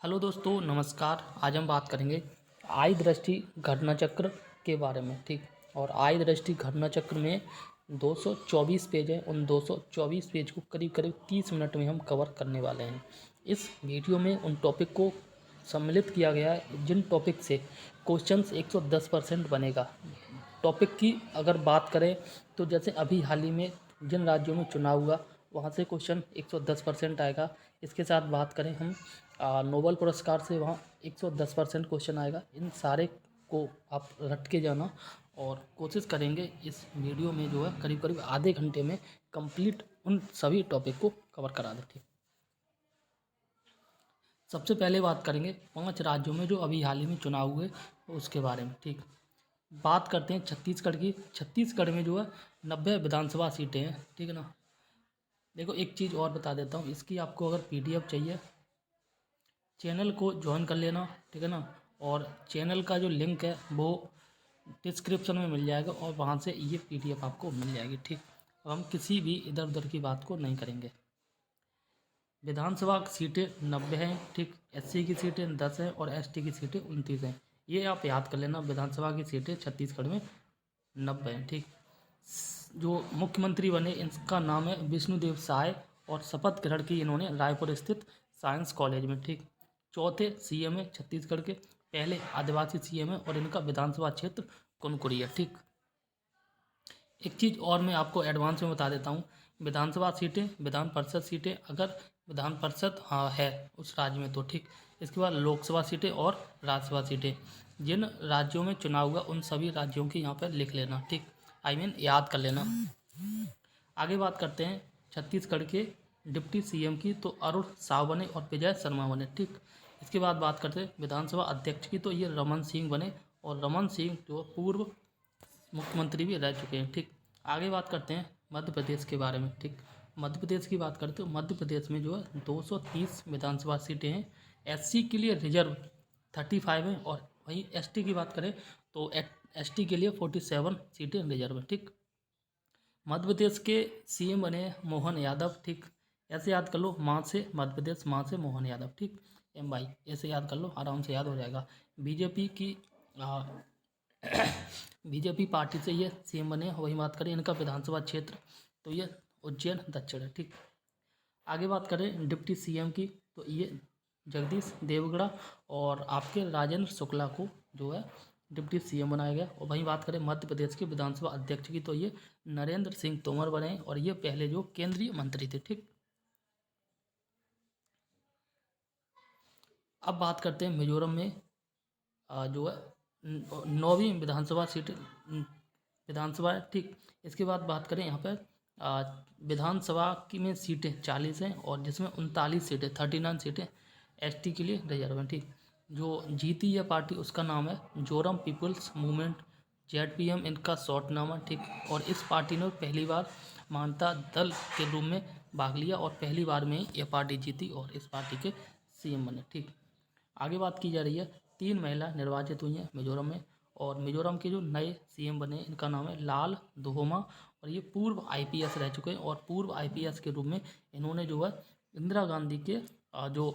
Hello दोस्तों, नमस्कार। आज हम बात करेंगे आय दृष्टि घटना चक्र के बारे में। ठीक। और आय दृष्टि घटना चक्र में 224 पेज है। उन 224 पेज को करीब करीब 30 मिनट में हम कवर करने वाले हैं। इस वीडियो में उन टॉपिक को सम्मिलित किया गया है जिन टॉपिक से क्वेश्चंस 110% बनेगा। टॉपिक की अगर बात करें तो जैसे अभी हाल ही में जिन राज्यों में चुनाव हुआ वहाँ से क्वेश्चन 110% आएगा। इसके साथ बात करें हम नोबेल पुरस्कार से वहाँ 110% क्वेश्चन आएगा। इन सारे को आप रट के जाना और कोशिश करेंगे इस वीडियो में जो है करीब करीब आधे घंटे में कंप्लीट उन सभी टॉपिक को कवर करा दें। ठीक। सबसे पहले बात करेंगे 5 राज्यों में जो अभी हाल ही में चुनाव हुए उसके बारे में। ठीक। बात करते हैं छत्तीसगढ़ की। छत्तीसगढ़ में जो है 90 विधानसभा सीटें हैं। ठीक है ना। देखो, एक चीज़ और बता देता हूँ, इसकी आपको अगर पीडीएफ चाहिए चैनल को ज्वाइन कर लेना। ठीक है ना। और चैनल का जो लिंक है वो डिस्क्रिप्शन में मिल जाएगा और वहाँ से ये पीडीएफ आपको मिल जाएगी। ठीक। अब हम किसी भी इधर उधर की बात को नहीं करेंगे। विधानसभा की सीटें 90 हैं। ठीक। एससी की सीटें 10 हैं और एसटी की सीटें 29 हैं। ये आप याद कर लेना। विधानसभा की सीटें छत्तीसगढ़ में 90 हैं। ठीक। जो मुख्यमंत्री बने इनका नाम है विष्णुदेव साय और शपथ ग्रहण की इन्होंने रायपुर स्थित साइंस कॉलेज में। ठीक। चौथे सीएम है छत्तीसगढ़ के, पहले आदिवासी सीएम है और इनका विधानसभा क्षेत्र कुनकुरी है। ठीक। एक चीज़ और मैं आपको एडवांस में बता देता हूँ। विधानसभा सीटें, विधान परिषद सीटें, अगर विधान परिषद है उस राज्य में तो ठीक। इसके बाद लोकसभा सीटें और राज्यसभा सीटें। जिन राज्यों में चुनाव हुआ उन सभी राज्यों की यहाँ पर लिख लेना। ठीक। याद कर लेना। आगे बात करते हैं छत्तीसगढ़ के डिप्टी सीएम की। तो अरुण साव बने और विजय शर्मा बने। ठीक। इसके बाद बात करते हैं विधानसभा अध्यक्ष की। तो ये रमन सिंह बने और रमन सिंह जो पूर्व मुख्यमंत्री भी रह चुके हैं। ठीक। आगे बात करते हैं मध्य प्रदेश के बारे में। ठीक। मध्य प्रदेश की बात करते हैं। मध्य प्रदेश में जो है 230 विधानसभा सीटें हैं। एससी के लिए रिजर्व 35 हैं और वहीं एसटी की बात करें तो एसटी के लिए 47 सीटें रिजर्व हैं। ठीक। मध्य प्रदेश के सीएम बने मोहन यादव। ठीक। ऐसे याद कर लो, माँ से मध्य प्रदेश, माँ से मोहन यादव। ठीक। एम भाई ऐसे याद कर लो, आराम से याद हो जाएगा। बीजेपी की बीजेपी पार्टी से ये सीएम बने। वही बात करें इनका विधानसभा क्षेत्र तो ये उज्जैन दक्षिण है। ठीक। आगे बात करें डिप्टी सीएम की तो ये जगदीश देवगड़ा और आपके राजेंद्र शुक्ला को जो है डिप्टी सीएम बनाया गया। और वहीं बात करें मध्य प्रदेश के विधानसभा अध्यक्ष की तो ये नरेंद्र सिंह तोमर बने और ये पहले जो केंद्रीय मंत्री थे। ठीक। अब बात करते हैं मिजोरम में जो है 9वीं विधानसभा सीट विधानसभा है। ठीक। इसके बाद बात करें यहाँ पर विधानसभा की में सीटें 40 हैं और जिसमें 39 सीटें 39 सीटें एसटी के लिए रिजर्व हैं। ठीक। जो जीती है पार्टी उसका नाम है जोरम पीपल्स मूवमेंट, जेडपीएम इनका शॉर्ट नाम है। ठीक। और इस पार्टी ने पहली बार मानता दल के रूप में भाग लिया और पहली बार में ही यह पार्टी जीती और इस पार्टी के सीएम बने। ठीक। आगे बात की जा रही है 3 महिला निर्वाचित हुई हैं मिजोरम में और मिजोरम के जो नए सीएम बने इनका नाम है लाल दोहोमा और ये पूर्व आईपीएस रह चुके हैं और पूर्व आईपीएस के रूप में इन्होंने जो है इंदिरा गांधी के जो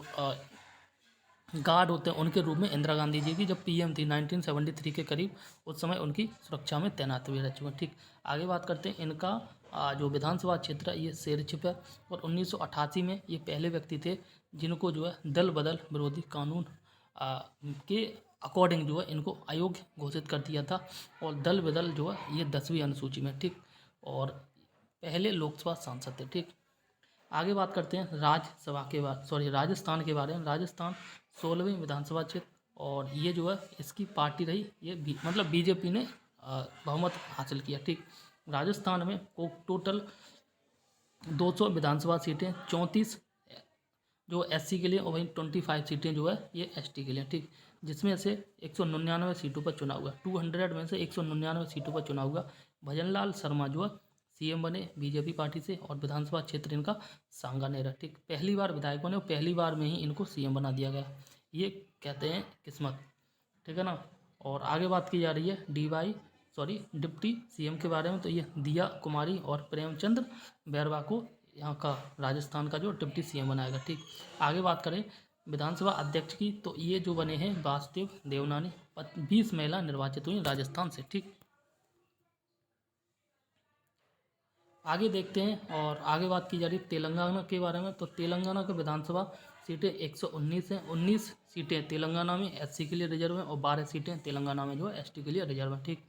गार्ड होते हैं उनके रूप में इंदिरा गांधी जी की जब पीएम थी 1973 के करीब उस समय उनकी सुरक्षा में तैनात भी रह चुके हैं। ठीक। आगे बात करते हैं इनका जो विधानसभा क्षेत्र है ये शेरछिप है और 1988 में ये पहले व्यक्ति थे जिनको जो है दल बदल विरोधी कानून के अकॉर्डिंग जो है इनको अयोग्य घोषित कर दिया था और दल बदल जो है ये 10वीं अनुसूची में। ठीक। और पहले लोकसभा सांसद थे। ठीक। आगे बात करते हैं राजस्थान के बारे में। राजस्थान 16वीं विधानसभा क्षेत्र और ये जो है इसकी पार्टी रही ये मतलब बीजेपी ने बहुमत हासिल किया। ठीक। राजस्थान में टोटल 200 विधानसभा सीटें, 34 जो एससी के लिए और वहीं 25 सीटें जो है ये एसटी के लिए। ठीक। जिसमें से 199 सीटों पर चुनाव हुआ। 200 में से 199 सीटों पर चुनाव हुआ। भजनलाल शर्मा जो है सीएम बने बीजेपी पार्टी से और विधानसभा क्षेत्र इनका सांगानेर है। ठीक। पहली बार विधायक बने और पहली बार में ही इनको सीएम बना दिया गया। ये कहते हैं किस्मत। ठीक है ना। और आगे बात की जा रही है डिप्टी सीएम के बारे में। तो ये दिया कुमारी और प्रेमचंद्र बैरवा को यहाँ का राजस्थान का जो डिप्टी सीएम बनाएगा। ठीक। आगे बात करें विधानसभा अध्यक्ष की, तो ये जो बने हैं वासुदेव देवनानी। 20 महिला निर्वाचित हुई राजस्थान से। ठीक, आगे देखते हैं और आगे बात की जा रही है तेलंगाना के बारे में। तो तेलंगाना के विधानसभा सीटें 119 हैं। 19 सीटें तेलंगाना में एससी के लिए रिजर्व हैं और 12 सीटें तेलंगाना में जो है एसटी के लिए रिजर्व हैं। ठीक,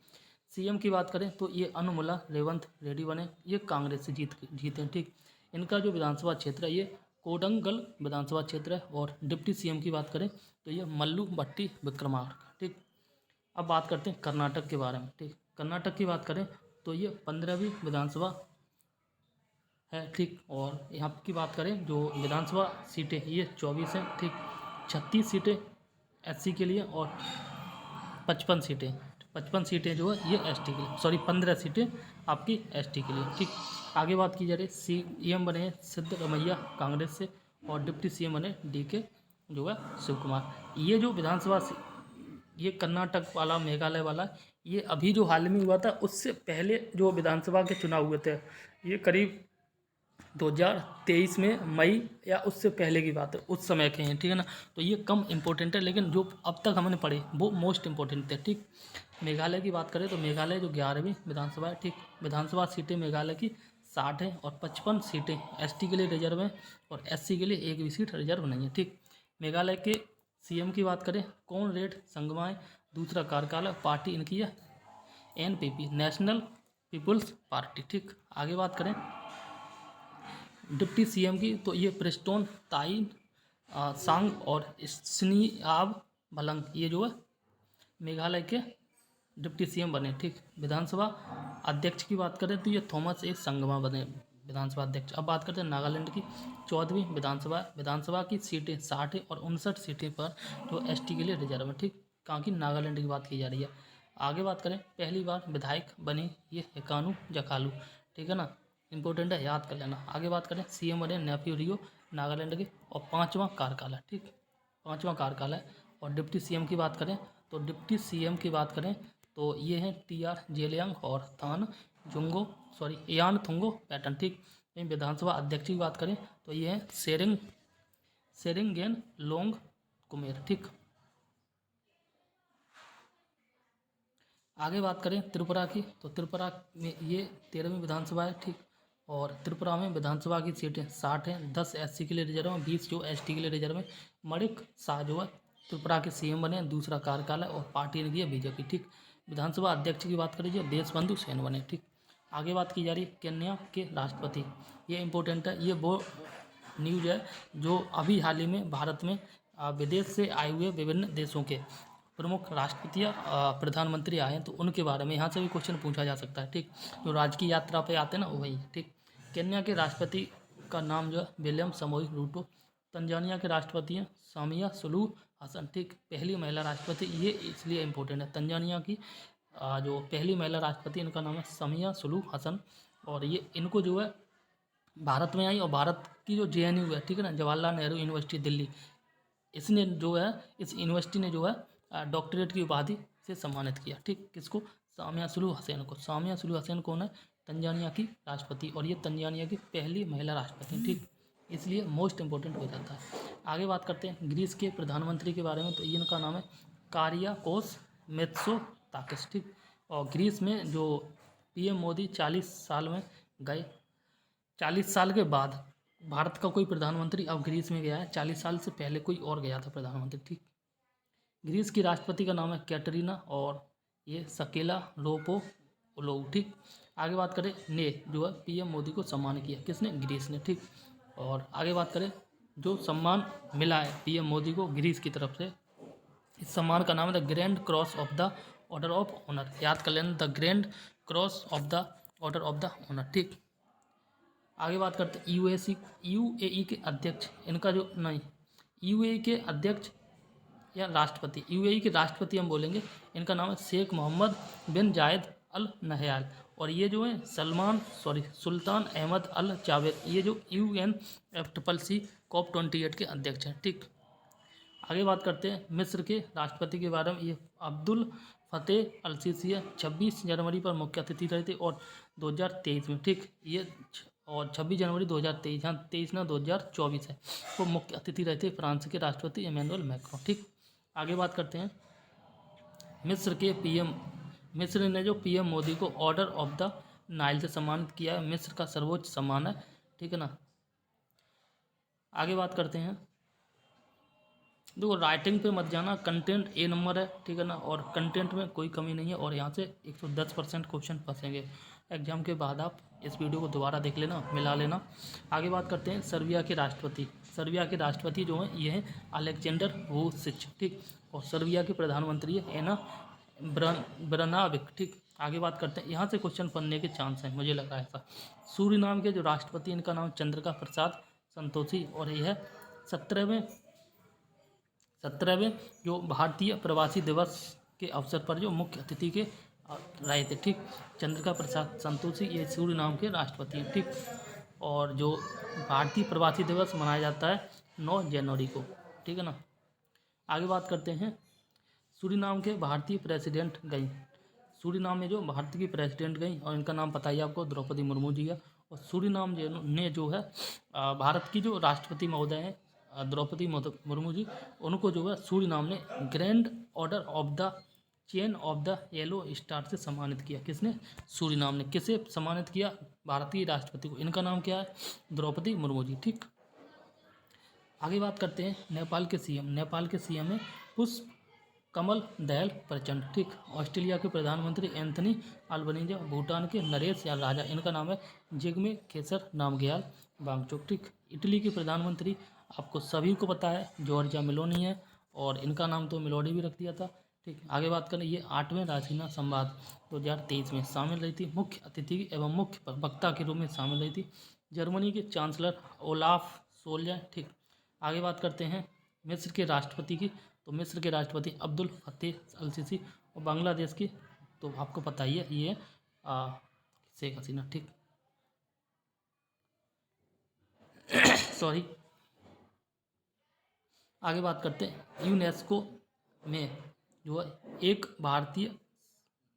सीएम की बात करें तो ये अनुमुला रेवंत रेड्डी बने, ये कांग्रेस से जीते हैं। ठीक, इनका जो विधानसभा क्षेत्र है ये कोडंगल विधानसभा क्षेत्र है। और डिप्टी सीएम की बात करें तो ये मल्लू भट्टी विक्रमार्का। ठीक, अब बात करते हैं कर्नाटक के बारे में। ठीक, कर्नाटक की बात करें तो ये 15वीं विधानसभा है। ठीक, और यहाँ की बात करें जो विधानसभा सीटें ये 24 हैं। ठीक, 36 सीटें एससी के लिए और 55 सीटें जो है ये एसटी के लिए, सॉरी 15 सीटें आपकी एसटी के लिए। ठीक, आगे बात की जा रही है सीएम बने हैं सिद्धरमैया कांग्रेस से और डिप्टी सीएम बने डीके जो है शिव कुमार। ये जो विधानसभा ये कर्नाटक वाला मेघालय वाला ये अभी जो हाल में हुआ था उससे पहले जो विधानसभा के चुनाव हुए थे ये करीब 2023 में मई या उससे पहले की बात है, उस समय के हैं। ठीक है ना, तो ये कम इम्पोर्टेंट है लेकिन जो अब तक हमने पढ़े वो मोस्ट इम्पोर्टेंट थे। ठीक, मेघालय की बात करें तो मेघालय जो 11वीं विधानसभा है। ठीक, विधानसभा सीटें मेघालय की 60 हैं और 55 सीटें एसटी के लिए रिजर्व हैं और एससी के लिए एक भी सीट रिजर्व नहीं है। ठीक, मेघालय के सीएम की बात करें कॉनरेड संगमाएं, दूसरा कार्यकाल पार्टी इनकी है एनपीपी, नेशनल पीपुल्स पार्टी। ठीक, आगे बात करें डिप्टी सीएम की तो ये प्रेस्टोन ताइन सांग और स्नियाब भलंग ये जो है मेघालय के डिप्टी सीएम बने। ठीक, विधानसभा अध्यक्ष की बात करें तो ये थॉमस ए संगमा बने विधानसभा अध्यक्ष। अब बात करते हैं नागालैंड की 14वीं विधानसभा की सीटें 60 है और 59 सीटें पर जो एसटी के लिए रिजर्व है। ठीक, कहाँ की नागालैंड की बात की जा रही है। आगे बात करें पहली बार विधायक बने ये हिकानू जकालू। ठीक है ना, इंपॉर्टेंट है, याद कर लेना। आगे बात करें सीएम बने नेफ्यू रियो नागालैंड के और 5वां कार्यकाल है। ठीक, 5वां कार्यकाल है। और डिप्टी सीएम की बात करें तो डिप्टी सीएम की बात करें तो ये हैं टीआर जेलियांग और यान थुंगो पैटर्न। ठीक, विधानसभा अध्यक्ष की बात करें तो ये हैं सेरिंगेन लोंग कुमेर। ठीक, आगे बात करें त्रिपुरा की तो त्रिपुरा में ये 13वीं विधानसभा है। ठीक, और त्रिपुरा में विधानसभा की सीटें 60 हैं, 10 एससी के लिए रिजर्व हैं, 20 जो एसटी के लिए रिजर्व हैं। मणिक शाह जो है त्रिपुरा के सीएम बने, दूसरा कार्यकाल है और पार्टी इनकी है बीजेपी। ठीक, विधानसभा अध्यक्ष की बात करिए देशबंधु सेन बने। ठीक, आगे बात की जा रही है केन्या के राष्ट्रपति, ये इंपॉर्टेंट है। ये वो न्यूज है जो अभी हाल ही में भारत में विदेश से आए हुए विभिन्न देशों के प्रमुख राष्ट्रपति या प्रधानमंत्री आए हैं तो उनके बारे में यहाँ से भी क्वेश्चन पूछा जा सकता है। ठीक, जो राजकीय यात्रा पे आते हैं ना वही। ठीक, केन्या के राष्ट्रपति का नाम जो है विलियम समोई रूटो। तंजानिया के राष्ट्रपति हैं सामिया सुलूहु हसन। ठीक, पहली महिला राष्ट्रपति, ये इसलिए इम्पोर्टेंट है तंजानिया की जो पहली महिला राष्ट्रपति इनका नाम है सामिया सुलूहु हसन। और ये इनको जो है भारत में आई और भारत की जो जेएनयू है, ठीक है ना, जवाहरलाल नेहरू यूनिवर्सिटी दिल्ली, इसने जो है इस यूनिवर्सिटी ने जो है डॉक्टरेट की उपाधि से सम्मानित किया। ठीक, किसको? सामिया सुलूहु हसन को। सामिया सुलूहु हसन कौन है? तंजानिया की राष्ट्रपति और ये तंजानिया की पहली महिला राष्ट्रपति। ठीक, इसलिए मोस्ट इम्पोर्टेंट हो जाता है। आगे बात करते हैं ग्रीस के प्रधानमंत्री के बारे में तो इनका नाम है कारियाकोस मित्सोताकिस। ठीक, और ग्रीस में जो पीएम मोदी 40 साल में गए, 40 साल के बाद भारत का कोई प्रधानमंत्री अब ग्रीस में गया है, 40 साल से पहले कोई और गया था प्रधानमंत्री। ठीक, ग्रीस की राष्ट्रपति का नाम है कैटरीना और ये सकेला रोपोलोऊ। ठीक, आगे बात करें ने जो है पीएम मोदी को सम्मान किया, किसने? ग्रीस ने। ठीक, और आगे बात करें जो सम्मान मिला है पीएम मोदी को ग्रीस की तरफ से, इस सम्मान का नाम है the grand cross of the order of honour. याद कर लेना, the grand cross of the order of the honour. ठीक, आगे बात करते हैं यूएई के अध्यक्ष, इनका जो नहीं यूएई के अध्यक्ष या राष्ट्रपति, यूएई के राष्ट्रपति हम बोलेंगे, इनका नाम है शेख मोहम्मद बिन जायद अल नहयान। और ये जो है सुल्तान अहमद अल जावेद, ये जो UNFCCC COP28 के अध्यक्ष हैं। ठीक, आगे बात करते हैं मिस्र के राष्ट्रपति के बारे में, ये अब्दुल फतेह अल सीसी है, 26 जनवरी पर मुख्य अतिथि रहे थे और 2023 में। ठीक, ये और 26 जनवरी 2023, हाँ 23 ना 2024 है, वो मुख्य अतिथि रहे थे फ्रांस के राष्ट्रपति इमैनुअल मैक्रों। ठीक, आगे बात करते हैं। मिस्र ने जो पीएम मोदी को ऑर्डर ऑफ द नाइल से सम्मानित किया है। मिस्र का सर्वोच्च सम्मान है, ठीक है ना। आगे बात करते हैं। देखो राइटिंग पे मत जाना, कंटेंट ए नंबर है, ठीक है ना, और कंटेंट में कोई कमी नहीं है, और यहाँ से 110% क्वेश्चन फंसेंगे एग्जाम के बाद। आप इस वीडियो को दोबारा देख लेना, मिला लेना। आगे बात करते हैं। सर्बिया के राष्ट्रपति जो हैं ये हैं अलेक्जेंडर वुचिच, ठीक, और सर्बिया के प्रधानमंत्री है एना ब्रनाबिक, ठीक। आगे बात करते हैं। यहाँ से क्वेश्चन बनने के चांस हैं, मुझे लग रहा है ऐसा। सूरीनाम के जो राष्ट्रपति, इनका नाम चंद्रिका प्रसाद संतोषी, और यह 17वें जो भारतीय प्रवासी दिवस के अवसर पर जो मुख्य अतिथि के रहे थे, ठीक। चंद्रिका प्रसाद संतोषी ये सूरीनाम के राष्ट्रपति हैं, ठीक। और जो भारतीय प्रवासी दिवस मनाया जाता है 9 जनवरी को, ठीक है ना। आगे बात करते हैं। सूरीनाम के भारतीय प्रेसिडेंट गई, सूरीनाम में जो भारत की प्रेसिडेंट गई, और इनका नाम पता ही आपको, द्रौपदी मुर्मू जी है। और सूरीनाम ने जो है भारत की जो राष्ट्रपति महोदय हैं द्रौपदी मुर्मू जी, उनको जो है सूरीनाम ने grand order of the chain of the yellow star से सम्मानित किया। किसने? सूरीनाम ने। किसे सम्मानित किया? भारतीय राष्ट्रपति को। इनका नाम क्या है? द्रौपदी मुर्मू जी, ठीक। आगे बात करते हैं। नेपाल के सीएम है पुष्प कमल दयाल प्रचंड, ठीक। ऑस्ट्रेलिया के प्रधानमंत्री एंथनी अल्बनीज़। भूटान के नरेश या राजा, इनका नाम है जिग्मे खेसर नामग्याल वांगचुक, ठीक। इटली के प्रधानमंत्री आपको सभी को पता है जॉर्जिया मेलोनी है, और इनका नाम तो मेलोडी भी रख दिया था, ठीक। आगे बात करें। ये 8वें रासीना संवाद 2023 में शामिल रही थी, मुख्य अतिथि एवं मुख्य वक्ता के रूप में शामिल रही थी। जर्मनी के चांसलर ओलाफ सोल्ज, ठीक। आगे बात करते हैं मिस्र के राष्ट्रपति की। तो मिस्र के राष्ट्रपति अब्दुल फतेह अल सीसी, और बांग्लादेश की तो आपको पता ही है ये शेख हसीना, ठीक। सॉरी। आगे बात करते हैं। यूनेस्को में जो है एक भारतीय,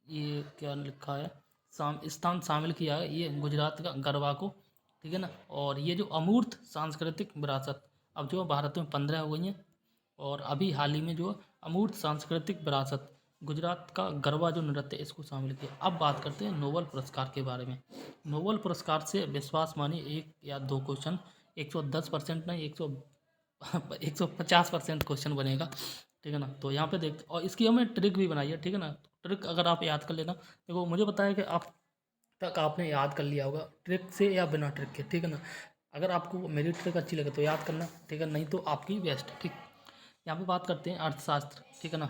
ये क्या लिखा है, स्थान शामिल किया है, ये गुजरात का गरबा को, ठीक है ना। और ये जो अमूर्त सांस्कृतिक विरासत अब जो भारत में 15 हो गई हैं, और अभी हाल ही में जो अमूर्त सांस्कृतिक विरासत गुजरात का गरबा जो नृत्य है, इसको शामिल किया। अब बात करते हैं नोबेल पुरस्कार के बारे में। नोबेल पुरस्कार से विश्वास मानिए 1 या 2 क्वेश्चन, 110% नहीं 150% क्वेश्चन बनेगा, ठीक है ना। तो यहाँ पे देखते, और इसकी हमें ट्रिक भी बनाई है, ठीक है ना। ट्रिक अगर आप याद कर लेना, देखो मुझे पता है कि आप तक आपने याद कर लिया होगा ट्रिक से या बिना ट्रिक के, ठीक है ना। अगर आपको मेरी ट्रिक अच्छी लगे तो याद करना, ठीक है, नहीं तो आपकी बेस्ट है, ठीक। यहाँ पे बात करते हैं अर्थशास्त्र, ठीक है ना।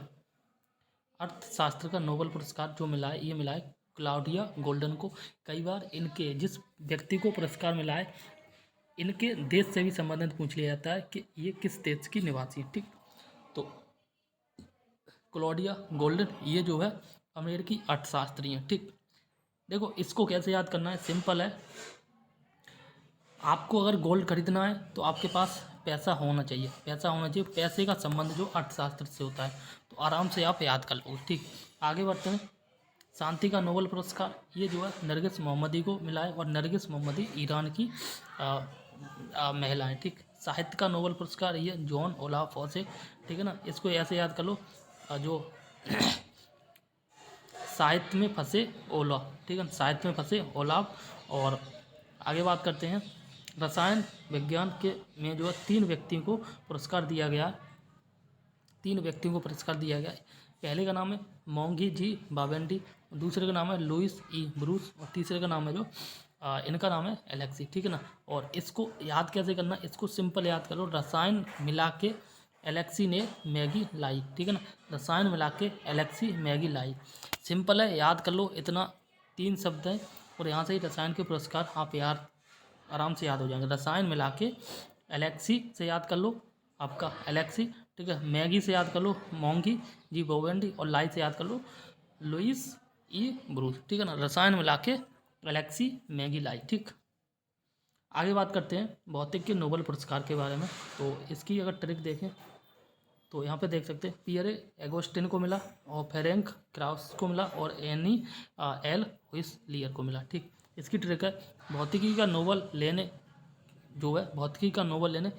अर्थशास्त्र का नोबेल पुरस्कार जो मिला है, ये मिला है क्लाउडिया गोल्डन को। कई बार इनके जिस व्यक्ति को पुरस्कार मिला है, इनके देश से भी संबंधित पूछ लिया जाता है कि ये किस देश की निवासी है, ठीक। तो क्लाउडिया गोल्डन ये जो है अमेरिकी अर्थशास्त्री हैं, ठीक। देखो इसको कैसे याद करना है, सिंपल है। आपको अगर गोल्ड खरीदना है तो आपके पास पैसा होना चाहिए, पैसे का संबंध जो अर्थशास्त्र से होता है, तो आराम से आप याद कर लोगे, ठीक। आगे बढ़ते हैं। शांति का नोबेल पुरस्कार ये जो है नरगिस मोहम्मदी को मिला है, और नरगिस मोहम्मदी ईरान की महिला है, ठीक। साहित्य का नोबेल पुरस्कार ये जॉन ओलाफ फॉसे, ठीक है ना। इसको ऐसे याद कर लो, जो साहित्य में फंसे ओलाफ, ठीक है, साहित्य में फंसे ओलाफ। और आगे बात करते हैं। रसायन विज्ञान के में जो है 3 व्यक्तियों को पुरस्कार दिया गया, पहले का नाम है मोंगी जी बावेंडी, दूसरे का नाम है लुइस ई ब्रूस, और तीसरे का नाम है जो इनका नाम है एलेक्सी, ठीक है ना। और इसको याद कैसे करना, इसको सिंपल याद करो। रसायन मिला के एलेक्सी ने मैगी लाई, ठीक है ना। रसायन मिला के एलेक्सी मैगी लाई, सिंपल है, याद कर लो। इतना 3 शब्द है, और यहाँ से ही रसायन के पुरस्कार आप यार आराम से याद हो जाएंगे। रसायन मिला के एलेक्सी से याद कर लो आपका एलेक्सी, ठीक है। मैगी से याद कर लो मोंगी जी बोवेंडी, और लाई से याद कर लो लुइस ई ब्रूस, ठीक है ना। रसायन मिला के एलेक्सी मैगी लाई, ठीक। आगे बात करते हैं भौतिक के नोबेल पुरस्कार के बारे में। तो इसकी अगर ट्रिक देखें तो यहाँ पे देख सकते हैं पियरे एगोस्टिन को मिला, और फेरेंक क्राउस को मिला, और एनी एल हुइसलियर को मिला, ठीक। इसकी ट्रिक है भौतिकी का नोबल लेने भौतिकी का नोबल लेने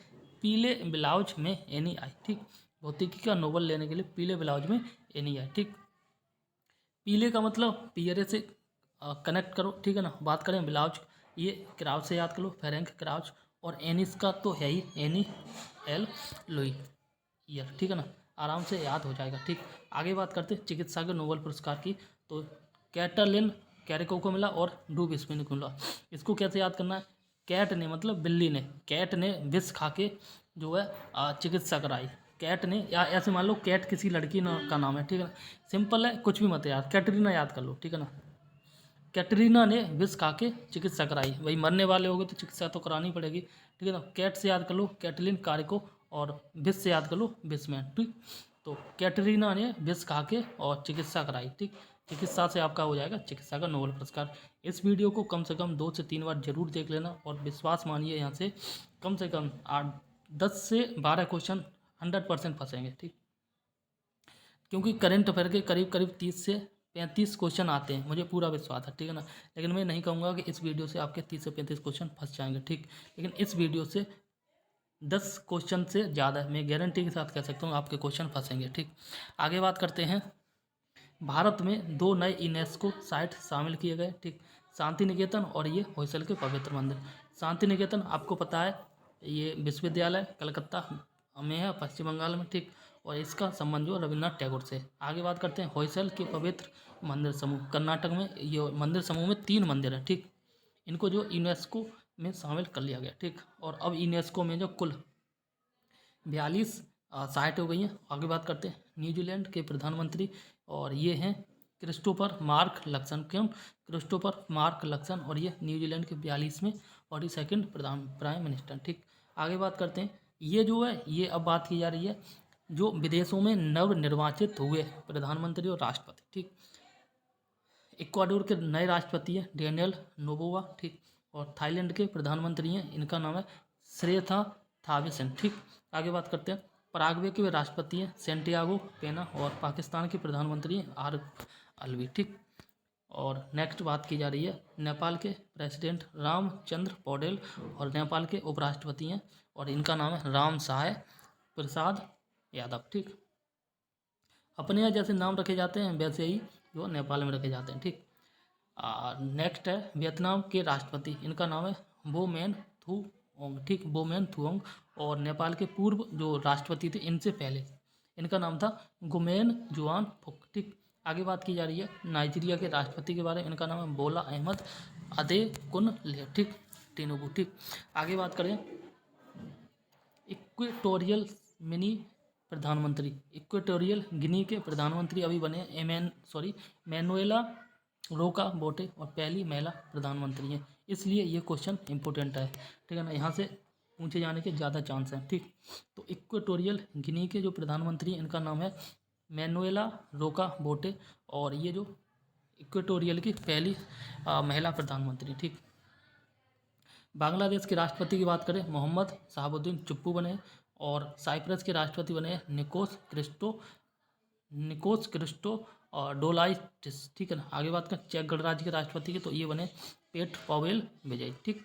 पीले ब्लाउज में एनी आई। ठीक, भौतिकी का नोबल लेने के लिए पीले ब्लाउज में एनी आई। ठीक, पीले का मतलब पियरे से कनेक्ट करो। ठीक है ना। बात करें ब्लाउज, ये क्राउच से याद कर लो, फ्रैंक क्राउच। और एनिस का तो है ही एनी एल लुई ईयर। ठीक है ना, आराम से याद हो जाएगा। ठीक, आगे बात करते हैं चिकित्सा के नोबेल पुरस्कार की। तो कैटलिन कैरिको को मिला और डू बिस्मिन को मिला। इसको कैसे याद करना है? कैट ने मतलब बिल्ली ने, कैट ने विष खा के जो है चिकित्सा कराई। कैट ने, या ऐसे मान लो कैट किसी लड़की का नाम है। ठीक है ना, सिंपल है, कुछ भी मत याद, कैटरीना याद कर लो। ठीक है ना, कैटरीना ने विष खा के चिकित्सा कराई। भाई मरने वाले हो गए तो चिकित्सा तो करानी पड़ेगी। ठीक है ना, कैट से याद कर लो कैटलिन कारिको, और विष से याद कर लो बिस्मैन। ठीक, तो कैटरीना ने विष खा के और चिकित्सा कराई। ठीक, चिकित्सा से आपका हो जाएगा चिकित्सा का नोबेल पुरस्कार। इस वीडियो को कम से कम 2 से 3 बार जरूर देख लेना, और विश्वास मानिए यहाँ से कम 10 से 12 क्वेश्चन 100% फंसेंगे। ठीक, क्योंकि करंट अफेयर के करीब करीब 30 से 35 क्वेश्चन आते हैं, मुझे पूरा विश्वास है। ठीक है ना, लेकिन मैं नहीं कहूँगा कि इस वीडियो से आपके 30 से 35 क्वेश्चन फंस जाएंगे। ठीक, लेकिन इस वीडियो से 10 क्वेश्चन से ज़्यादा मैं गारंटी के साथ कह सकता हूँ आपके क्वेश्चन फंसेंगे। ठीक, आगे बात करते हैं। भारत में 2 नए यूनेस्को साइट शामिल किए गए। ठीक, शांति निकेतन और ये होयसल के पवित्र मंदिर। शांति निकेतन आपको पता है ये विश्वविद्यालय कलकत्ता में है, पश्चिम बंगाल में। ठीक, और इसका संबंध जो रविन्द्रनाथ टैगोर से। आगे बात करते हैं होयसल के पवित्र मंदिर समूह, कर्नाटक में। ये मंदिर समूह में 3 मंदिर हैं। ठीक, इनको जो यूनेस्को में शामिल कर लिया गया। ठीक, और अब यूनेस्को में जो कुल 42 साइट हो गई हैं। आगे बात करते हैं न्यूजीलैंड के प्रधानमंत्री, और ये हैं क्रिस्टोफर मार्क लक्सन। क्यों क्रिस्टोफर मार्क लक्सन? और ये न्यूजीलैंड के 42वें और 42nd प्राइम मिनिस्टर। ठीक, आगे बात करते हैं। ये जो है, ये अब बात की जा रही है जो विदेशों में नवनिर्वाचित हुए प्रधानमंत्री और राष्ट्रपति। ठीक, इक्वाडोर के नए राष्ट्रपति हैं डेनियल नोबोवा। ठीक, और थाईलैंड के प्रधानमंत्री हैं, इनका नाम है श्रेथा थाविसन। ठीक, आगे बात करते हैं। पराग्वे के राष्ट्रपति हैं सेंटियागो पेना, और पाकिस्तान के प्रधानमंत्री हैं आरिफ अलवी। ठीक, और नेक्स्ट बात की जा रही है नेपाल के प्रेसिडेंट रामचंद्र पौडेल, और नेपाल के उपराष्ट्रपति हैं, और इनका नाम है राम सहाय प्रसाद यादव। ठीक, अपने यहाँ जैसे नाम रखे जाते हैं वैसे ही जो नेपाल में रखे जाते हैं। ठीक, नेक्स्ट है वियतनाम के राष्ट्रपति, इनका नाम है बोमेन थुओंग। ठीक, बोमेन थुओंग। और नेपाल के पूर्व जो राष्ट्रपति थे इनसे पहले, इनका नाम था गुमेन जुआन फुक। ठीक, आगे बात की जा रही है नाइजीरिया के राष्ट्रपति के बारे में, इनका नाम है बोला अहमद अदेकुनले। ठीक, टिनुबू। ठीक, आगे बात करें इक्वेटोरियल मिनी प्रधानमंत्री, इक्वेटोरियल गिनी के प्रधानमंत्री अभी बने मैनुएला रोका बोटे, और पहली महिला प्रधानमंत्री हैं, इसलिए ये क्वेश्चन इंपॉर्टेंट है। ठीक है ना, यहाँ से पूछे जाने के ज़्यादा चांस हैं। ठीक, तो इक्वेटोरियल गिनी के जो प्रधानमंत्री हैं इनका नाम है मैनुएला रोका बोटे, और ये जो इक्वेटोरियल की पहली महिला प्रधानमंत्री। ठीक, बांग्लादेश के राष्ट्रपति की बात करें मोहम्मद शहाबुद्दीन चुप्पू बने, और साइप्रस के राष्ट्रपति बने निकोस क्रिस्टो और डोलाइटिस। ठीक है ना, आगे बात करें चेक गणराज्य के राष्ट्रपति की, तो ये बने पेट पावेल विजय। ठीक,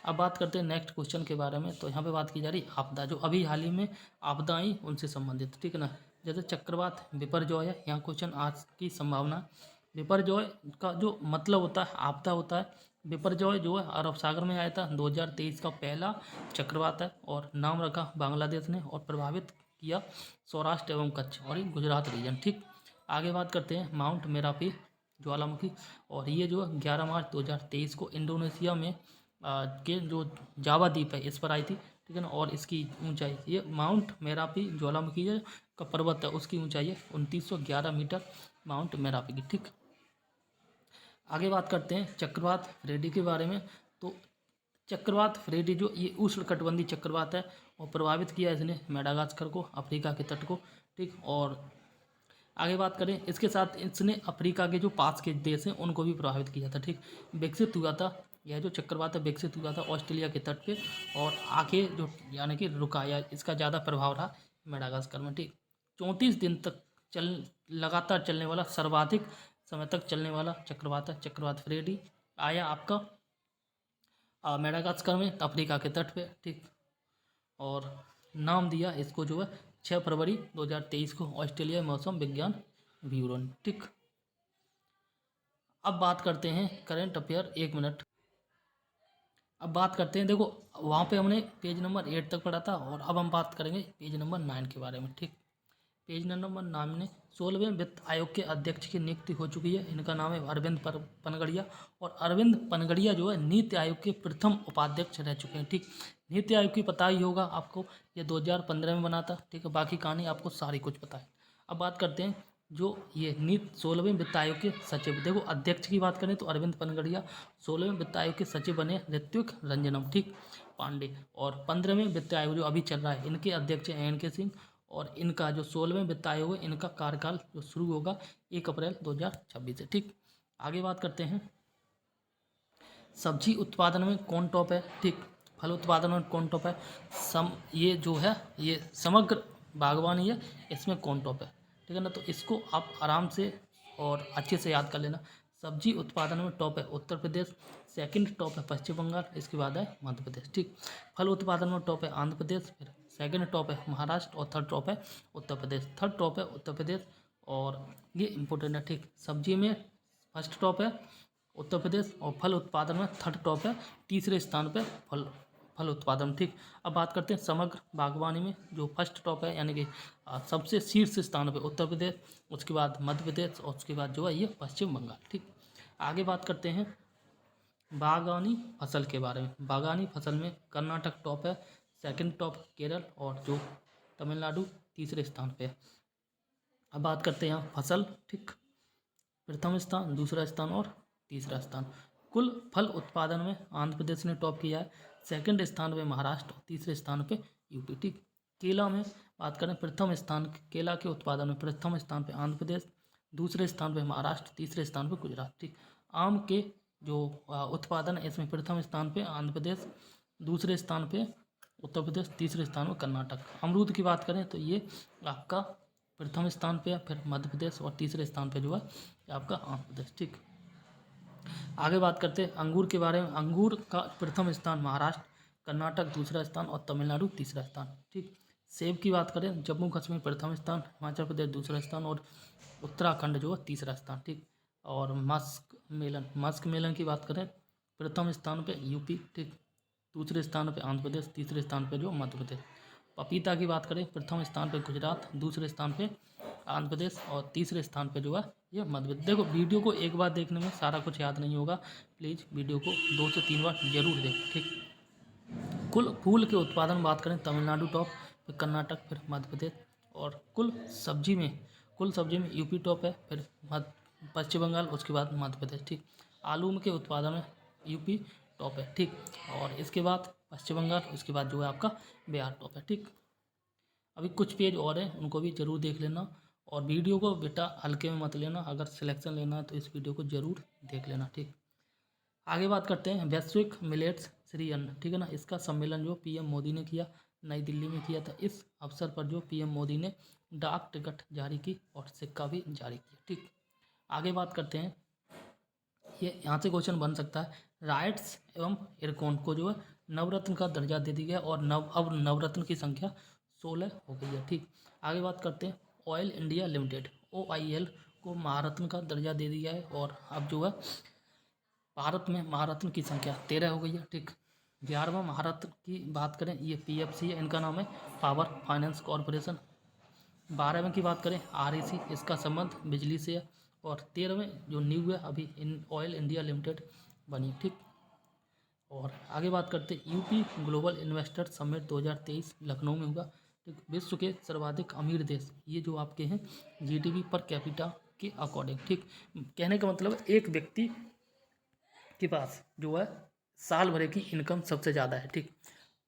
अब बात करते हैं नेक्स्ट क्वेश्चन के बारे में। तो यहाँ पे बात की जा रही है आपदा, जो अभी हाल ही में आपदा आई उनसे संबंधित। ठीक है ना, जैसे चक्रवात बिपरजॉय है, यहाँ क्वेश्चन आज की संभावना। बिपरजॉय का जो मतलब होता है आपदा होता है। बिपरजॉय जो है अरब सागर में आया था, 2023 का पहला चक्रवात है, और नाम रखा बांग्लादेश ने, और प्रभावित किया सौराष्ट्र एवं कच्छ और गुजरात रीजन। ठीक, आगे बात करते हैं माउंट मेरापी ज्वालामुखी, और ये जो 11 मार्च 2023 को इंडोनेशिया में के जो जावा द्वीप है इस पर आई थी। ठीक है ना, और इसकी ऊंचाई, ये माउंट मेरापी ज्वालामुखी का पर्वत है, उसकी ऊंचाई है 2911 मीटर माउंट मेरापी की। ठीक, आगे बात करते हैं चक्रवात फ्रेडी के बारे में। तो चक्रवात फ्रेडी जो ये उष्णकटिबंधीय चक्रवात है, और प्रभावित किया इसने मेडागास्कर को, अफ्रीका के तट को। ठीक, और आगे बात करें इसके साथ इसने अफ्रीका के जो पास के देश हैं उनको भी प्रभावित किया था। ठीक, विकसित हुआ था यह जो चक्रवात है, विकसित हुआ था ऑस्ट्रेलिया के तट पे, और आके जो यानी कि रुका, या इसका ज़्यादा प्रभाव रहा मेडागास्कर में। ठीक, 34 दिन तक लगातार चलने वाला, सर्वाधिक समय तक चलने वाला चक्रवात है चक्रवात फ्रेडी, आया आपका मेडागास्कर में, अफ्रीका के तट पे, ठीक। और नाम दिया इसको जो है 6 फरवरी 2023 को ऑस्ट्रेलिया मौसम विज्ञान ब्यूरो ने, ठीक। अब बात करते हैं करंट अफेयर, 1 मिनट। अब बात करते हैं, देखो वहाँ पे हमने पेज नंबर 8 तक पढ़ा था और अब हम बात करेंगे पेज नंबर 9 के बारे में, ठीक। पेज नंबर 9 में 16वें वित्त आयोग के अध्यक्ष की नियुक्ति हो चुकी है। इनका नाम है अरविंद पनगड़िया। और अरविंद पनगड़िया जो है नीति आयोग के प्रथम उपाध्यक्ष रह चुके हैं, ठीक। नीति आयोग की पता ही होगा आपको, ये 2015 में बना था, ठीक है। बाकी कहानी आपको सारी कुछ पता है। अब बात करते हैं जो ये 16वें वित्त आयोग के सचिव, देखो अध्यक्ष की बात करें तो अरविंद पनगड़िया, 16वें वित्त आयोग के सचिव बने ऋत्विक रंजनम, ठीक, पांडे। और 15वें वित्त आयोग जो अभी चल रहा है, इनके अध्यक्ष हैं NK सिंह। और इनका जो 16वें वित्त आयोग है, इनका कार्यकाल जो शुरू होगा 1 अप्रैल 2026 से, ठीक। आगे बात करते हैं, सब्जी उत्पादन में कौन टॉप है, ठीक। फल उत्पादन में कौन टॉप है, ये जो है ये समग्र बागवानी है, इसमें कौन टॉप है, ठीक है ना। तो इसको आप आराम से और अच्छे से याद कर लेना। सब्जी उत्पादन में टॉप है उत्तर प्रदेश, सेकंड टॉप है पश्चिम बंगाल, इसके बाद है मध्य प्रदेश, ठीक। फल उत्पादन में टॉप है आंध्र प्रदेश, फिर सेकंड टॉप है महाराष्ट्र और थर्ड टॉप है उत्तर प्रदेश। थर्ड टॉप है उत्तर प्रदेश और ये इंपॉर्टेंट है, ठीक। सब्जी में फर्स्ट टॉप है उत्तर प्रदेश और फल उत्पादन में थर्ड टॉप है, तीसरे स्थान पे फल उत्पादन, ठीक। अब बात करते हैं समग्र बागवानी में जो फर्स्ट टॉप है, यानी कि सबसे शीर्ष स्थान पे उत्तर प्रदेश, उसके बाद मध्य प्रदेश और उसके बाद जो है ये पश्चिम बंगाल, ठीक। आगे बात करते हैं बागानी फसल के बारे में। बागानी फसल में कर्नाटक टॉप है, सेकंड टॉप केरल और जो तमिलनाडु तीसरे स्थान पे है। अब बात करते हैं यहाँ फसल, ठीक। प्रथम स्थान, दूसरा स्थान और तीसरा स्थान। कुल फल उत्पादन में आंध्र प्रदेश ने टॉप किया है, सेकंड स्थान पे महाराष्ट्र और तीसरे स्थान पे यूपी, ठीक। केला में बात करें, प्रथम स्थान केला के उत्पादन में प्रथम स्थान पे आंध्र प्रदेश, दूसरे स्थान पे महाराष्ट्र, तीसरे स्थान पे गुजरात, ठीक। आम के जो उत्पादन है इसमें प्रथम स्थान पे आंध्र प्रदेश, दूसरे स्थान पे उत्तर प्रदेश, तीसरे स्थान पे कर्नाटक। अमरूद की बात करें तो ये आपका प्रथम स्थान पे है, फिर मध्य प्रदेश और तीसरे स्थान पे जो है आपका आंध्र प्रदेश, ठीक। आगे बात करते हैं अंगूर के बारे में। अंगूर का प्रथम स्थान महाराष्ट्र, कर्नाटक दूसरा स्थान और तमिलनाडु तीसरा स्थान, ठीक। सेब की बात करें, जम्मू कश्मीर प्रथम स्थान, हिमाचल प्रदेश दूसरा स्थान और उत्तराखंड जो है तीसरा स्थान, ठीक। और मस्क मेलन की बात करें, प्रथम स्थान पे यूपी, ठीक, दूसरे स्थान पे आंध्र प्रदेश, तीसरे स्थान पे जो मध्य प्रदेश। पपीता की बात करें, प्रथम स्थान पे गुजरात, दूसरे स्थान पे आंध्र प्रदेश और तीसरे स्थान पे जो है ये मध्य प्रदेश। देखो वीडियो को एक बार देखने में सारा कुछ याद नहीं होगा, प्लीज़ वीडियो को 2 से 3 बार जरूर देखें, ठीक। कुल फूल के उत्पादन बात करें, तमिलनाडु टॉप, फिर कर्नाटक, फिर मध्य प्रदेश। और कुल सब्जी में यूपी टॉप है, फिर पश्चिम बंगाल, उसके बाद मध्य प्रदेश, ठीक। आलू के उत्पादन में यूपी टॉप है, ठीक। और इसके बाद पश्चिम बंगाल, उसके बाद जो है आपका बिहार टॉप है, ठीक। अभी कुछ पेज और हैं, उनको भी जरूर देख लेना और वीडियो को बेटा हल्के में मत लेना, अगर सिलेक्शन लेना है तो इस वीडियो को जरूर देख लेना, ठीक। आगे बात करते हैं वैश्विक मिलेट्स श्री अन्न, ठीक है ना। इसका सम्मेलन जो PM मोदी ने किया, नई दिल्ली में किया था। इस अवसर पर जो PM मोदी ने डाक टिकट जारी की और सिक्का भी जारी किया, ठीक। आगे बात करते हैं, ये यहाँ से क्वेश्चन बन सकता है, राइट्स एवं इरकॉन को जो है नवरत्न का दर्जा दे दिया गया और अब नवरत्न की संख्या 16 हो गई है, ठीक। आगे बात करते हैं ऑयल इंडिया लिमिटेड OIL को महारत्न का दर्जा दे दिया है और अब जो है भारत में महारत्न की संख्या 13 हो गई है, ठीक। 11वां महारत्न की बात करें, ये PFC है, इनका नाम है पावर फाइनेंस कॉरपोरेशन। 12वें की बात करें REC, इसका संबंध बिजली से है। और 13वें जो न्यू है अभी ऑयल इंडिया लिमिटेड बनी, ठीक। और आगे बात करते हैं UP global investor summit 2023 Lucknow में होगा, ठीक। विश्व के सर्वाधिक अमीर देश ये जो आपके हैं GDP पर कैपिटा के अकॉर्डिंग, ठीक। कहने का मतलब एक व्यक्ति के पास जो है साल भर की इनकम सबसे ज़्यादा है, ठीक।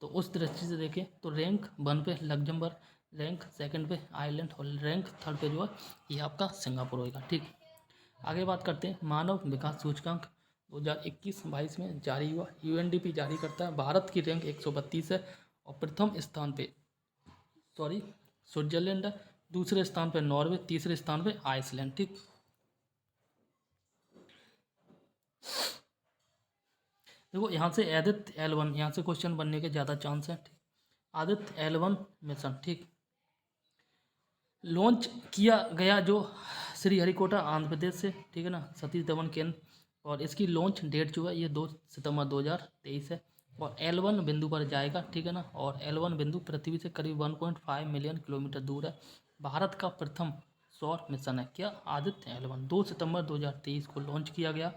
तो उस दृष्टि से देखें तो रैंक 1 पे लग्जमबर्ग, रैंक 2 पे आयरलैंड और रैंक 3 पे जो है ये आपका सिंगापुर होगा, ठीक। आगे बात करते हैं मानव विकास सूचकांक 2021-22 में जारी हुआ, UNDP जारी करता है। भारत की रैंक 132 है और प्रथम स्थान पे स्विट्जरलैंड है, दूसरे स्थान पे नॉर्वे, तीसरे स्थान पे आइसलैंड, ठीक। देखो यहाँ से आदित्य L1, यहाँ से क्वेश्चन बनने के ज़्यादा चांस हैं। ठीक, आदित्य L1 मिशन, ठीक, लॉन्च किया गया जो श्रीहरिकोटा आंध्र प्रदेश से, ठीक है ना, सतीश धवन केंद्र, और इसकी लॉन्च डेट जो है ये 2 सितंबर 2023 है। और L1 बिंदु पर जाएगा, ठीक है ना, और L1 बिंदु पृथ्वी से करीब 1.5 मिलियन किलोमीटर दूर है। भारत का प्रथम सौर मिशन है क्या, आदित्य L1, 2 सितंबर 2023 को लॉन्च किया गया,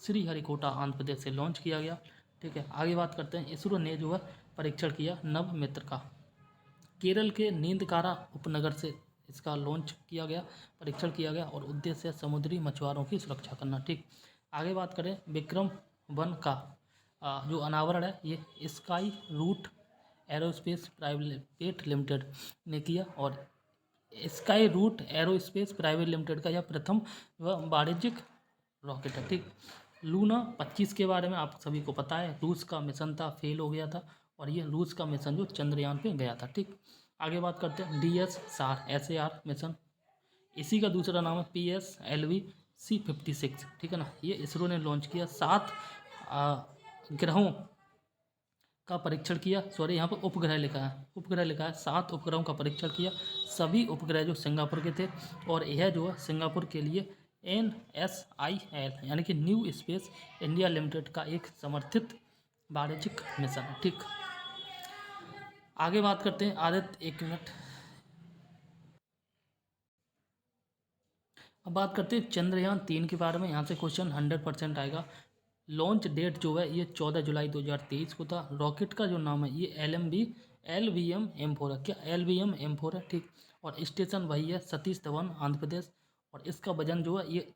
श्रीहरिकोटा आंध्र प्रदेश से लॉन्च किया गया। ठीक है, आगे बात करते हैं। इसरो ने जो है परीक्षण किया नव मित्र का, केरल के नींदकारा उपनगर से इसका लॉन्च किया गया, परीक्षण किया गया, और उद्देश्य है समुद्री मछुआरों की सुरक्षा करना। ठीक, आगे बात करें, विक्रम 1 का जो अनावरण है ये स्काई रूट एरोस्पेस प्राइवेट लिमिटेड ने किया, और स्काई रूट एरोस्पेस प्राइवेट लिमिटेड का यह प्रथम वाणिज्यिक रॉकेट है। ठीक, लूना 25 के बारे में आप सभी को पता है, रूस का मिशन था, फेल हो गया था, और ये रूस का मिशन जो चंद्रयान पे गया था। ठीक, आगे बात करते हैं DSAR मिशन, इसी का दूसरा नाम है PSLV-C56, ठीक है ना, ये इसरो ने लॉन्च किया। 7 ग्रहों का परीक्षण किया, सॉरी यहाँ पर उपग्रह लिखा है, उपग्रह लिखा है, 7 उपग्रहों का परीक्षण किया, सभी उपग्रह जो सिंगापुर के थे, और यह जो है सिंगापुर के लिए NSIL यानी कि न्यू स्पेस इंडिया लिमिटेड का एक समर्थित वाणिज्यिक मिशन है। ठीक, आगे बात करते हैं आदित्य, 1 मिनट, अब बात करते हैं चंद्रयान 3 के बारे में। यहाँ से क्वेश्चन 100% आएगा। लॉन्च डेट जो है ये 14 जुलाई 2023 को था। रॉकेट का जो नाम है ये LVM M4 है, क्या LVM M4 है। ठीक, और स्टेशन वही है सतीश धवन आंध्र प्रदेश, और इसका वजन जो है ये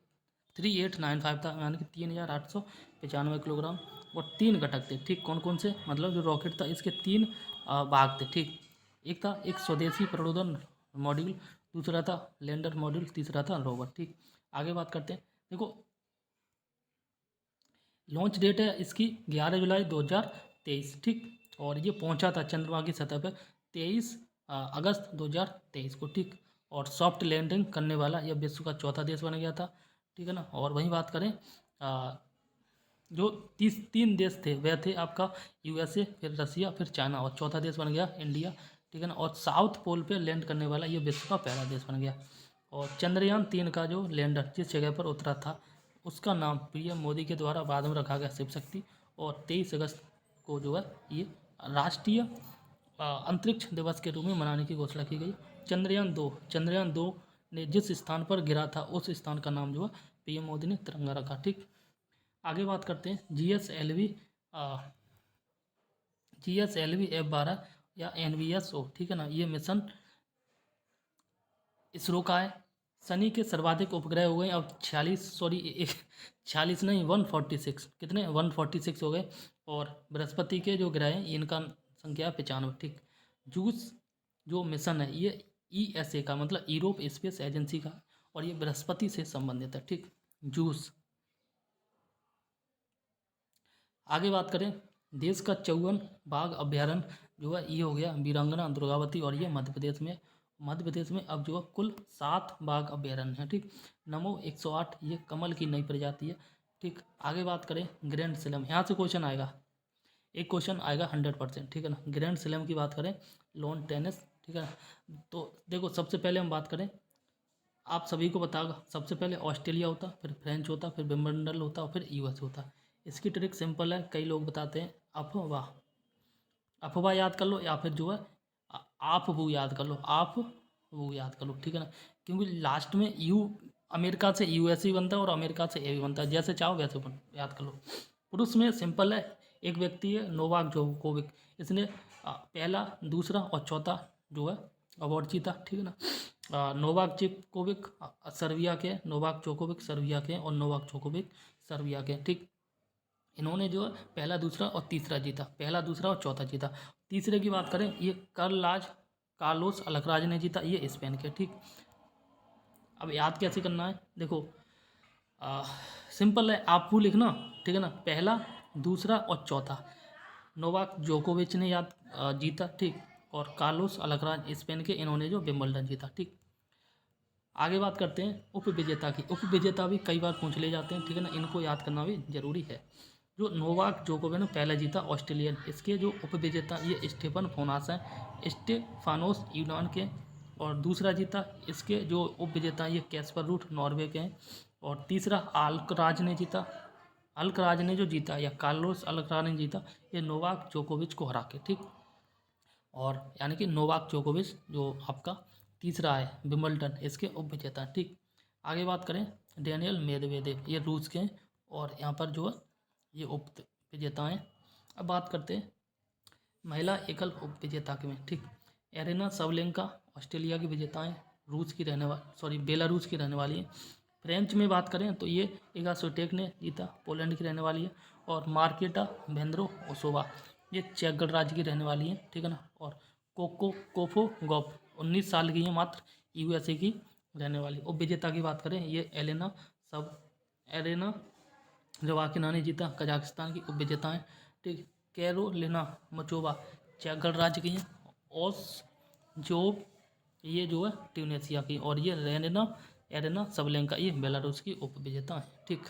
3895 था, यानी कि 3895 किलोग्राम, और 3 घटक थे। ठीक, कौन कौन से, मतलब जो रॉकेट था इसके 3 भाग थे। ठीक, एक था एक स्वदेशी प्रणोदन मॉड्यूल, दूसरा था लैंडर मॉड्यूल, तीसरा था रोवर। ठीक, आगे बात करते हैं। देखो लॉन्च डेट है इसकी 11 जुलाई 2023, ठीक, और ये पहुंचा था चंद्रमा की सतह पर 23 अगस्त 2023 को। ठीक, और सॉफ्ट लैंडिंग करने वाला यह विश्व का चौथा देश बन गया था। ठीक है ना, और वहीं बात करें जो 3 देश थे वह थे आपका USA, फिर रसिया, फिर चाइना, और चौथा देश बन गया इंडिया। ठीक है ना, और साउथ पोल पे लैंड करने वाला ये विश्व का पहला देश बन गया। और चंद्रयान 3 का जो लैंडर जिस जगह पर उतरा था उसका नाम PM मोदी के द्वारा बाद में रखा गया शिव शक्ति, और 23 अगस्त को जो है ये राष्ट्रीय अंतरिक्ष दिवस के रूप में मनाने की घोषणा की गई। चंद्रयान 2 ने जिस स्थान पर गिरा था उस स्थान का नाम जो है PM मोदी ने तिरंगा रखा। ठीक, आगे बात करते हैं GSLV F12 या NVSO, ठीक है ना, ये मिशन इसरो का है। शनि के सर्वाधिक उपग्रह हो गए अब 46 नहीं 146, कितने 146 हो गए, और बृहस्पति के जो ग्रह हैं इनका संख्या 95। ठीक, जूस जो मिशन है ये ESA का मतलब यूरोप स्पेस एजेंसी का, और ये बृहस्पति से संबंधित है। ठीक, जूस। आगे बात करें, देश का 54 बाघ अभ्यारण्य जो है ये हो गया वीरांगना दुर्गावती, और ये मध्य प्रदेश में अब जो है कुल 7 बाघ अभ्यारण्य है। ठीक, नमो 108 ये कमल की नई प्रजाति है। ठीक, आगे बात करें ग्रैंड स्लैम, यहाँ से क्वेश्चन आएगा, एक क्वेश्चन आएगा 100%। ठीक है ना, ग्रैंड स्लैम की बात करें, लॉन टेनिस, ठीक है ना, तो देखो सबसे पहले हम बात करें, आप सभी को बतागा, सबसे पहले ऑस्ट्रेलिया होता, फिर फ्रेंच होता, फिर विंबलडन होता, और फिर US होता। इसकी ट्रिक सिंपल है, कई लोग बताते हैं अफवाह याद कर लो, या फिर जो है आप वो याद कर लो, ठीक है ना, क्योंकि लास्ट में अमेरिका से US भी बनता है और अमेरिका से A भी बनता है, जैसे चाहो वैसे याद कर लो। पुरुष में सिंपल है, एक व्यक्ति है नोवाक जोकोविक, इसने पहला, दूसरा और चौथा जो है अवार्ड जीता। ठीक है ना, नोवाक जोकोविक सर्बिया के, नोवाक जोकोविक सर्बिया के, और नोवाक जोकोविक सर्बिया के। ठीक, इन्होंने जो है पहला, दूसरा और तीसरा जीता, पहला, दूसरा और चौथा जीता। तीसरे की बात करें, ये कार्लोस अल्कराज ने जीता, ये स्पेन के। ठीक, अब याद कैसे करना है, देखो सिंपल है, आपको लिखना, ठीक है ना, पहला, दूसरा और चौथा नोवाक जोकोविच ने जीता। ठीक, और कार्लोस अल्कराज स्पेन के, इन्होंने जो विंबलडन जीता। ठीक, आगे बात करते हैं उपविजेता की। उपविजेता भी कई बार पूछ ले जाते हैं, ठीक है ना, इनको याद करना भी जरूरी है। जो नोवाक जोकोविच ने पहले जीता ऑस्ट्रेलियन, इसके जो उपविजेता ये स्टेफन फोनास हैं, स्टेफानोस यूनान के, और दूसरा जीता इसके जो उपविजेता ये कैस्पर रूट नॉर्वे के हैं, और तीसरा अल्कराज ने जीता, अल्कराज ने जो जीता या कार्लोस अल्कराज ने जीता ये नोवाक जोकोविच को हरा के, ठीक। और यानी कि नोवाक जोकोविच जो आपका तीसरा है विंबलडन, इसके उपविजेता, ठीक। आगे बात करें डेनियल मेदवेदेव, ये रूस के हैं और यहाँ पर जो है ये उप विजेता हैं। अब बात करते हैं महिला एकल उप विजेता के में, ठीक। एरिना सबलेंका ऑस्ट्रेलिया की विजेता हैं, रूस की रहने वाली बेलारूस की रहने वाली है। फ्रेंच में बात करें तो ये इगा स्विटेक ने जीता, पोलैंड की रहने वाली है। और मार्केटा वेंद्रोसोवा ये चेक गणराज्य की रहने वाली है, ठीक है ना। और कोफो गॉफ 19 साल की है मात्र, यूएसए की रहने वाली। उप विजेता की बात करें ये एरेना रवाकिना ने जीता, कजाकिस्तान की उप विजेता हैं, ठीक। कैरोलिना मचोवा चेक गणराज्य की हैं। ओस जोब ये जो है ट्यूनेशिया की, और ये एरेना सबलेंका ये बेलारूस की उप विजेता हैं, ठीक।